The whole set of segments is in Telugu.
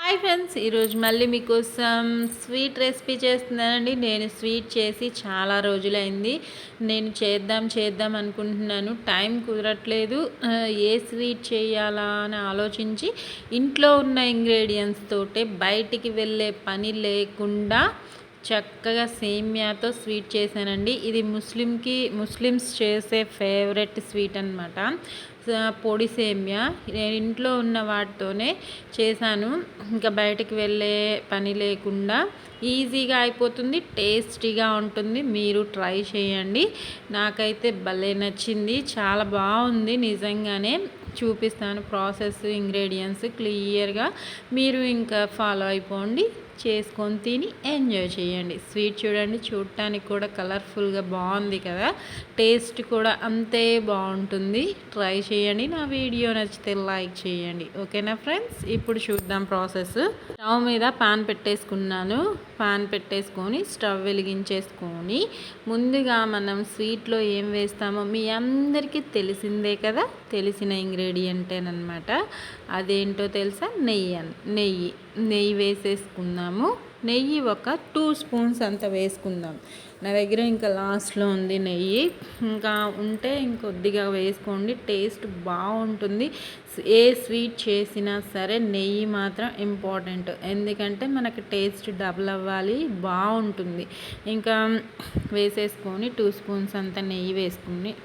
హాయ్ ఫ్రెండ్స్, ఈరోజు మళ్ళీ మీకోసం స్వీట్ రెసిపీ చేస్తున్నానండి. నేను స్వీట్ చేసి చాలా రోజులైంది. నేను చేద్దాం అనుకుంటున్నాను, టైం కుదరట్లేదు. ఏ స్వీట్ చేయాలా అని ఆలోచించి ఇంట్లో ఉన్న ఇంగ్రీడియంట్స్ తోటే బయటికి వెళ్ళే పని లేకుండా చక్కగా సేమ్యాతో స్వీట్ చేశానండి. ఇది ముస్లిమ్స్ చేసే ఫేవరెట్ స్వీట్ అనమాట. పొడి సేమ్యా నేను ఇంట్లో ఉన్న వాటితోనే చేశాను. ఇంకా బయటికి వెళ్ళే పని లేకుండా ఈజీగా అయిపోతుంది, టేస్టీగా ఉంటుంది. మీరు ట్రై చేయండి. నాకైతే భలే నచ్చింది, చాలా బాగుంది. నిజంగానే చూపిస్తాను ప్రాసెస్, ఇంగ్రీడియంట్స్ క్లియర్గా. మీరు ఇంకా ఫాలో అయిపోండి, చేసుకొని తిని ఎంజాయ్ చేయండి. స్వీట్ చూడండి, చూడటానికి కూడా కలర్ఫుల్గా బాగుంది కదా, టేస్ట్ కూడా అంతే బాగుంటుంది. ట్రై చేయండి. నా వీడియో నచ్చితే లైక్ చేయండి. ఓకేనా ఫ్రెండ్స్, ఇప్పుడు చూద్దాం ప్రాసెస్. స్టవ్ మీద పాన్ పెట్టేసుకున్నాను. పాన్ పెట్టేసుకొని స్టవ్ వెలిగించేసుకొని ముందుగా మనం స్వీట్లో ఏం వేస్తామో మీ అందరికీ తెలిసిందే కదా, తెలిసిన ఇంగ్రీడియంటేనమాట. అదేంటో తెలుసా? నెయ్యి వేసేసుకుందాము. నెయ్యి ఒక 2 స్పూన్స్ అంత వేసుకుందాం. నా దగ్గర ఇంకా లాస్ట్లో ఉంది నెయ్యి, ఇంకా ఉంటే ఇంకొద్దిగా వేసుకోండి, టేస్ట్ బాగుంటుంది. ఏ స్వీట్ చేసినా సరే నెయ్యి మాత్రం ఇంపార్టెంట్, ఎందుకంటే మనకి టేస్ట్ డబుల్ అవ్వాలి, బాగుంటుంది. ఇంకా వేసేసుకొని 2 స్పూన్స్ అంత నెయ్యి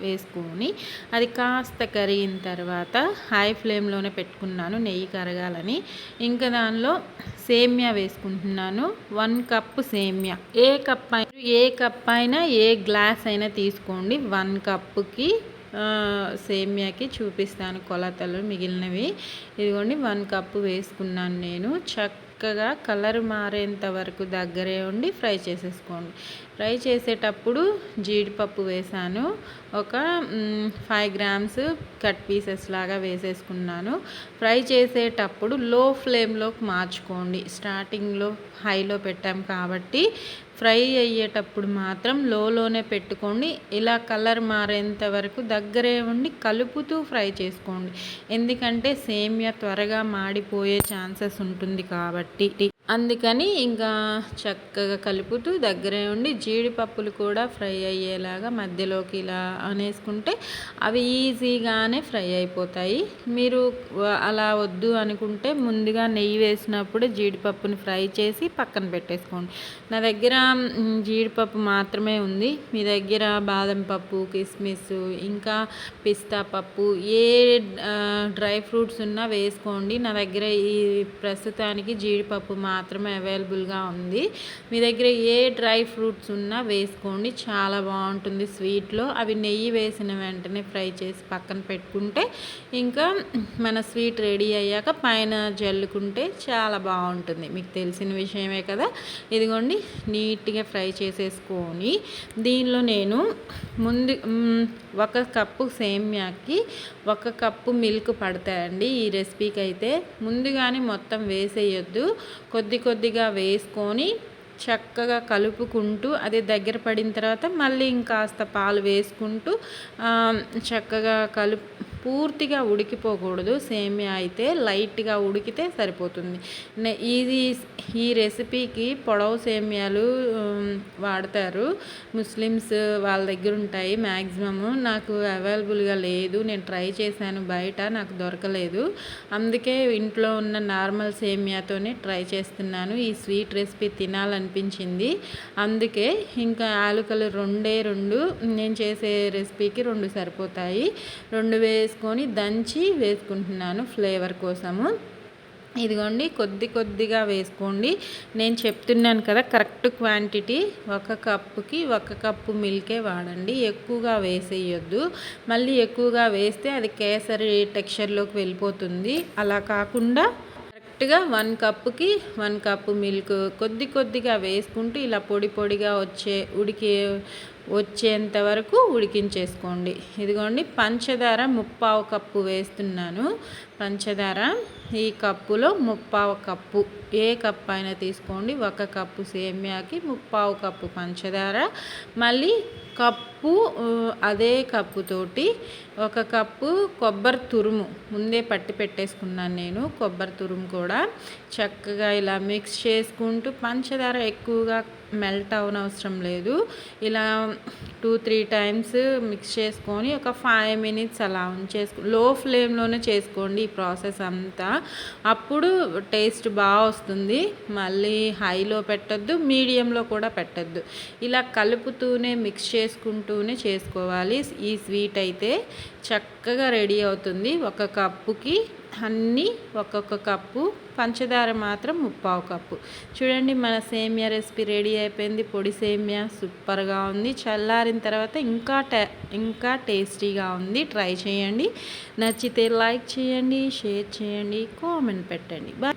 వేసుకొని అది కాస్త కరిగిన తర్వాత హై ఫ్లేమ్లోనే పెట్టుకున్నాను నెయ్యి కరగాలని. ఇంకా దానిలో సేమ్యా వేసుకుంటున్నాను. 1 కప్ సేమ్యా. ఏ కప్ అయినా ఏ గ్లాస్ అయినా తీసుకోండి. 1 కప్పుకి సేమ్యాకి చూపిస్తాను కొలతలు మిగిలినవి. ఇదిగోండి 1 కప్పు వేసుకున్నాను నేను. చక్కగా కలర్ మారేంత వరకు దగ్గరే ఉండి ఫ్రై చేసేసుకోండి. ఫ్రై చేసేటప్పుడు జీడిపప్పు వేసాను. ఒక 5 గ్రామ్స్ కట్ పీసెస్ లాగా వేసేసుకున్నాను. ఫ్రై చేసేటప్పుడు లో ఫ్లేమ్లోకి మార్చుకోండి. స్టార్టింగ్లో హైలో పెట్టాం కాబట్టి ఫ్రై అయ్యేటప్పుడు మాత్రం లోనే పెట్టుకోండి. ఇలా కలర్ మారేంత వరకు దగ్గరే ఉండి కలుపుతూ ఫ్రై చేసుకోండి, ఎందుకంటే సేమ్యా త్వరగా మాడిపోయే ఛాన్సెస్ ఉంటుంది కాబట్టి. అందుకని ఇంకా చక్కగా కలుపుతూ దగ్గరే ఉండి జీడిపప్పులు కూడా ఫ్రై అయ్యేలాగా మధ్యలోకి ఇలా అనేసుకుంటే అవి ఈజీగానే ఫ్రై అయిపోతాయి. మీరు అలా వద్దు అనుకుంటే ముందుగా నెయ్యి వేసినప్పుడు జీడిపప్పుని ఫ్రై చేసి పక్కన పెట్టేసుకోండి. నా దగ్గర జీడిపప్పు మాత్రమే ఉంది. మీ దగ్గర బాదం పప్పు, కిస్మిస్, ఇంకా పిస్తా పప్పు, ఏ డ్రై ఫ్రూట్స్ ఉన్నా వేసుకోండి. నా దగ్గర ఈ ప్రస్తుతానికి జీడిపప్పు మాత్రమే అవైలబుల్గా ఉంది. మీ దగ్గర ఏ డ్రై ఫ్రూట్స్ ఉన్నా వేసుకోండి, చాలా బాగుంటుంది స్వీట్లో. అవి నెయ్యి వేసిన వెంటనే ఫ్రై చేసి పక్కన పెట్టుకుంటే ఇంకా మన స్వీట్ రెడీ అయ్యాక పైన జల్లుకుంటే చాలా బాగుంటుంది. మీకు తెలిసిన విషయమే కదా. ఇదిగోండి నీట్గా ఫ్రై చేసేసుకొని దీనిలో నేను ముందు 1 కప్పు సేమ్యాకి 1 కప్పు మిల్క్ పడతాయండి ఈ రెసిపీకి అయితే. ముందుగానే మొత్తం వేసేయొద్దు, కొద్దిగా వేసుకొని చక్కగా కలుపుకుంటూ అది దగ్గర పడిన తర్వాత మళ్ళీ ఇంకాస్త పాలు వేసుకుంటూ చక్కగా పూర్తిగా ఉడికిపోకూడదు. సేమియా అయితే లైట్గా ఉడికితే సరిపోతుంది. ఈ రెసిపీకి పొడవు సేమియాలు వాడతారు, ముస్లిమ్స్ వాళ్ళ దగ్గర ఉంటాయి మ్యాక్సిమము. నాకు అవైలబుల్గా లేదు, నేను ట్రై చేశాను బయట, నాకు దొరకలేదు. అందుకే ఇంట్లో ఉన్న నార్మల్ సేమియాతోనే ట్రై చేస్తున్నాను. ఈ స్వీట్ రెసిపీ తినాలనిపించింది, అందుకే. ఇంకా యాలకులు 2 నేను చేసే రెసిపీకి 2 సరిపోతాయి. 2 వేసుకొని దంచి వేసుకుంటున్నాను ఫ్లేవర్ కోసము. ఇదిగోండి కొద్దిగా వేసుకోండి. నేను చెప్తున్నాను కదా కరెక్ట్ క్వాంటిటీ. 1 కప్పుకి 1 కప్పు మిల్కే వాడండి, ఎక్కువగా వేసేయొద్దు. మళ్ళీ ఎక్కువగా వేస్తే అది కేసరి టెక్స్చర్లోకి వెళ్ళిపోతుంది. అలా కాకుండా కరెక్ట్గా 1 కప్పుకి 1 కప్పు మిల్క్ కొద్దిగా వేసుకుంటూ ఇలా పొడిగా వచ్చేంత వరకు ఉడికించేసుకోండి. ఇదిగోండి పంచదార 1/4 కప్పు వేస్తున్నాను. పంచదార ఈ కప్పులో 1/4 కప్పు, ఏ కప్పు అయినా తీసుకోండి. 1 కప్పు సేమ్యాకి 1/4 కప్పు పంచదార, మళ్ళీ కప్పు అదే కప్పుతోటి 1 కప్పు కొబ్బరి తురుము ముందే పట్టి పెట్టేసుకున్నాను నేను. కొబ్బరి తురుము కూడా చక్కగా ఇలా మిక్స్ చేసుకుంటూ, పంచదార ఎక్కువగా మెల్ట్ అవనవసరం లేదు. ఇలా 2-3 టైమ్స్ మిక్స్ చేసుకొని ఒక 5 మినిట్స్ అలా లో ఫ్లేమ్లోనే చేసుకోండి ఈ ప్రాసెస్ అంతా. అప్పుడు టేస్ట్ బాగా వస్తుంది. మళ్ళీ హైలో పెట్టద్దు, మీడియంలో కూడా పెట్టద్దు. ఇలా కలుపుతూనే మిక్స్ చేసుకుంటూనే చేసుకోవాలి. ఈ స్వీట్ అయితే చక్కగా రెడీ అవుతుంది. 1 కప్పుకి అన్నీ ఒక్కొక్క కప్పు, పంచదార మాత్రం 1/4 కప్పు. చూడండి మన సేమియా రెసిపీ రెడీ అయిపోయింది. పొడి సేమియా సూపర్గా ఉంది. చల్లారిన తర్వాత ఇంకా టేస్టీగా ఉంది. ట్రై చేయండి. నచ్చితే లైక్ చేయండి, షేర్ చేయండి, కామెంట్ పెట్టండి. బాయ్.